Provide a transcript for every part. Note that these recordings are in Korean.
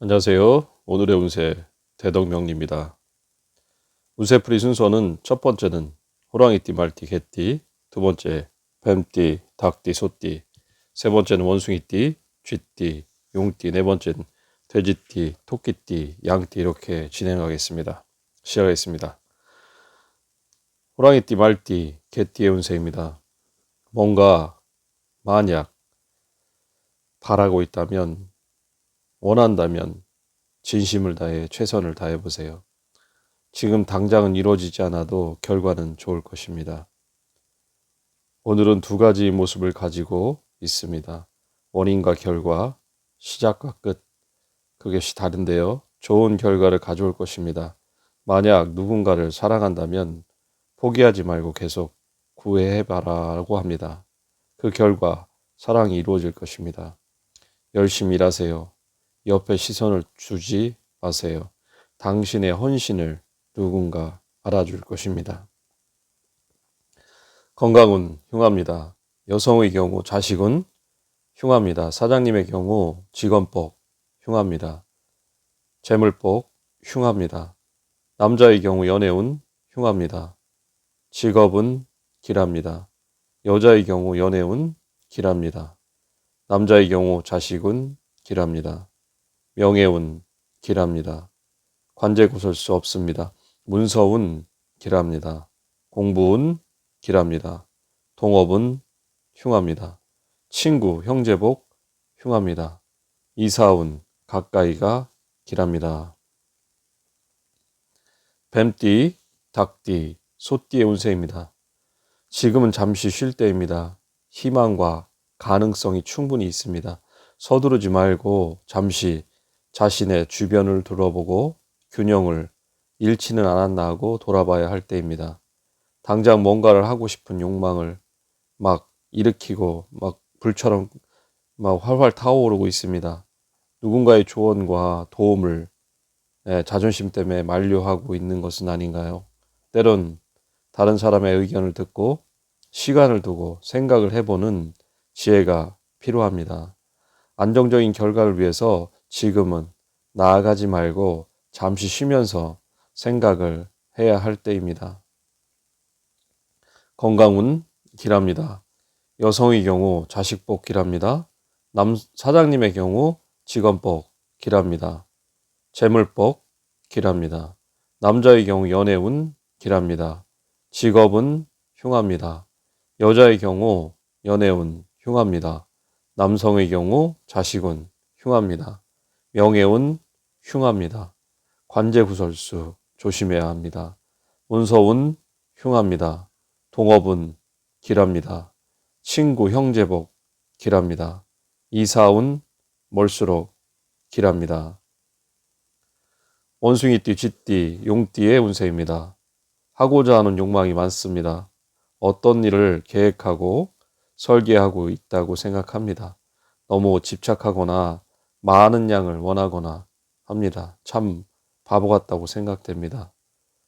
안녕하세요. 오늘의 운세 대덕명리입니다. 운세풀이 순서는 첫 번째는 호랑이띠, 말띠, 개띠, 두 번째 뱀띠, 닭띠, 소띠, 세 번째는 원숭이띠, 쥐띠, 용띠, 네 번째는 돼지띠, 토끼띠, 양띠 이렇게 진행하겠습니다. 시작하겠습니다. 호랑이띠, 말띠, 개띠의 운세입니다. 뭔가 만약 바라고 있다면, 원한다면 진심을 다해 최선을 다해 보세요. 지금 당장은 이루어지지 않아도 결과는 좋을 것입니다. 오늘은 두 가지 모습을 가지고 있습니다. 원인과 결과, 시작과 끝. 그것이 다른데요. 좋은 결과를 가져올 것입니다. 만약 누군가를 사랑한다면 포기하지 말고 계속 구애해봐라고 합니다. 그 결과 사랑이 이루어질 것입니다. 열심히 일하세요. 옆에 시선을 주지 마세요. 당신의 헌신을 누군가 알아줄 것입니다. 건강은 흉합니다. 여성의 경우 자식은 흉합니다. 사장님의 경우 직원복 흉합니다. 재물복 흉합니다. 남자의 경우 연애운 흉합니다. 직업은 길합니다. 여자의 경우 연애운 길합니다. 남자의 경우 자식은 길합니다. 명예운 길합니다. 관제 구설수 없습니다. 문서운 길합니다. 공부운 길합니다. 동업은 흉합니다. 친구, 형제복 흉합니다. 이사운 가까이가 길합니다. 뱀띠, 닭띠, 소띠의 운세입니다. 지금은 잠시 쉴 때입니다. 희망과 가능성이 충분히 있습니다. 서두르지 말고 잠시 자신의 주변을 둘러보고 균형을 잃지는 않았나 하고 돌아봐야 할 때입니다. 당장 뭔가를 하고 싶은 욕망을 막 일으키고 막 불처럼 막 활활 타오르고 있습니다. 누군가의 조언과 도움을 자존심 때문에 만류하고 있는 것은 아닌가요? 때론 다른 사람의 의견을 듣고 시간을 두고 생각을 해보는 지혜가 필요합니다. 안정적인 결과를 위해서 지금은 나아가지 말고 잠시 쉬면서 생각을 해야 할 때입니다. 건강운 길합니다. 여성의 경우 자식복 길합니다. 사장님의 경우 직원복 길합니다. 재물복 길합니다. 남자의 경우 연애운 길합니다. 직업은 흉합니다. 여자의 경우 연애운 흉합니다. 남성의 경우 자식운 흉합니다. 명예운 흉합니다. 관제구설수 조심해야 합니다. 문서운 흉합니다. 동업은 길합니다. 친구 형제복 길합니다. 이사운 멀수록 길합니다. 원숭이띠, 쥐띠, 용띠의 운세입니다. 하고자 하는 욕망이 많습니다. 어떤 일을 계획하고 설계하고 있다고 생각합니다. 너무 집착하거나 많은 양을 원하거나 합니다. 참 바보 같다고 생각됩니다.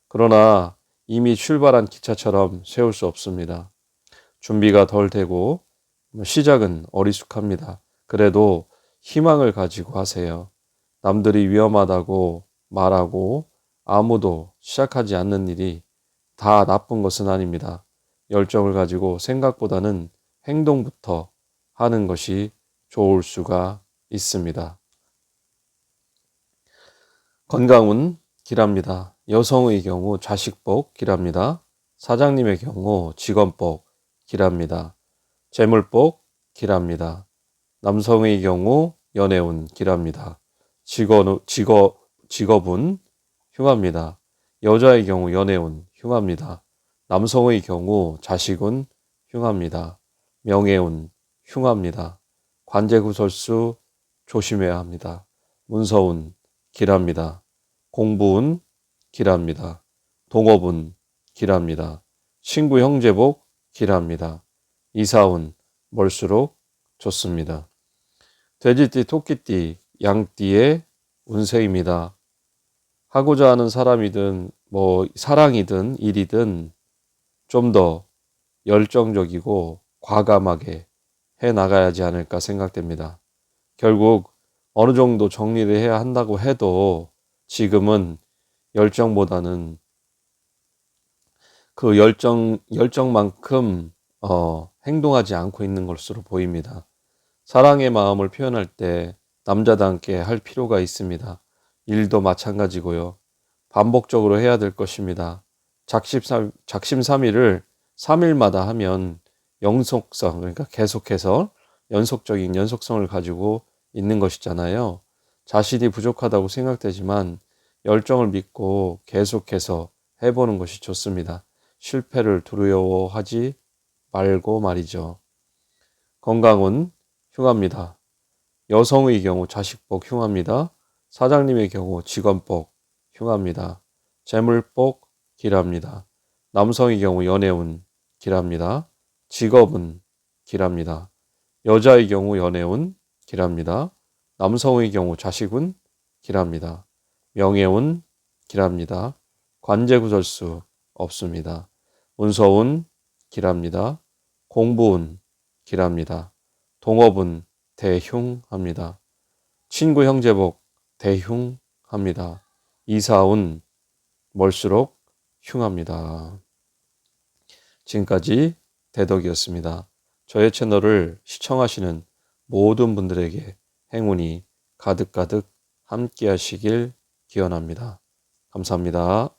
그러나 이미 출발한 기차처럼 세울 수 없습니다. 준비가 덜 되고 시작은 어리숙합니다. 그래도 희망을 가지고 하세요. 남들이 위험하다고 말하고 아무도 시작하지 않는 일이 다 나쁜 것은 아닙니다. 열정을 가지고 생각보다는 행동부터 하는 것이 좋을 수가 있습니다. 건강운 길합니다. 여성의 경우 자식복 길합니다. 사장님의 경우 직원복 길합니다. 재물복 길합니다. 남성의 경우 연애운 길합니다. 직업은 흉합니다. 여자의 경우 연애운 흉합니다. 남성의 경우 자식운 흉합니다. 명예운 흉합니다. 관제구설수 조심해야 합니다. 문서운 길합니다. 공부운 길합니다. 동업운 길합니다. 친구 형제복 길합니다. 이사운 멀수록 좋습니다. 돼지띠, 토끼띠, 양띠의 운세입니다. 하고자 하는 사람이든 사랑이든 일이든 좀 더 열정적이고 과감하게 해 나가야지 않을까 생각됩니다. 결국 어느 정도 정리를 해야 한다고 해도 지금은 열정보다는 그 열정만큼 행동하지 않고 있는 것으로 보입니다. 사랑의 마음을 표현할 때 남자답게 할 필요가 있습니다. 일도 마찬가지고요. 반복적으로 해야 될 것입니다. 작심삼일을 3일마다 하면 영속성, 그러니까 계속해서 연속적인 연속성을 가지고 있는 것이잖아요. 자신이 부족하다고 생각되지만 열정을 믿고 계속해서 해보는 것이 좋습니다. 실패를 두려워하지 말고 말이죠. 건강은 흉합니다. 여성의 경우 자식복 흉합니다. 사장님의 경우 직원복 흉합니다. 재물복 길합니다. 남성의 경우 연애운 길합니다. 직업은 길합니다. 여자의 경우 연애운 길합니다. 남성의 경우 자식운 길합니다. 명예운 길합니다. 관제구설수 없습니다. 운서운 길합니다. 공부운 길합니다. 동업은 대흉합니다. 친구 형제복 대흉합니다. 이사운 멀수록 흉합니다. 지금까지 대덕이었습니다. 저의 채널을 시청하시는 모든 분들에게 행운이 가득가득 함께 하시길 기원합니다. 감사합니다.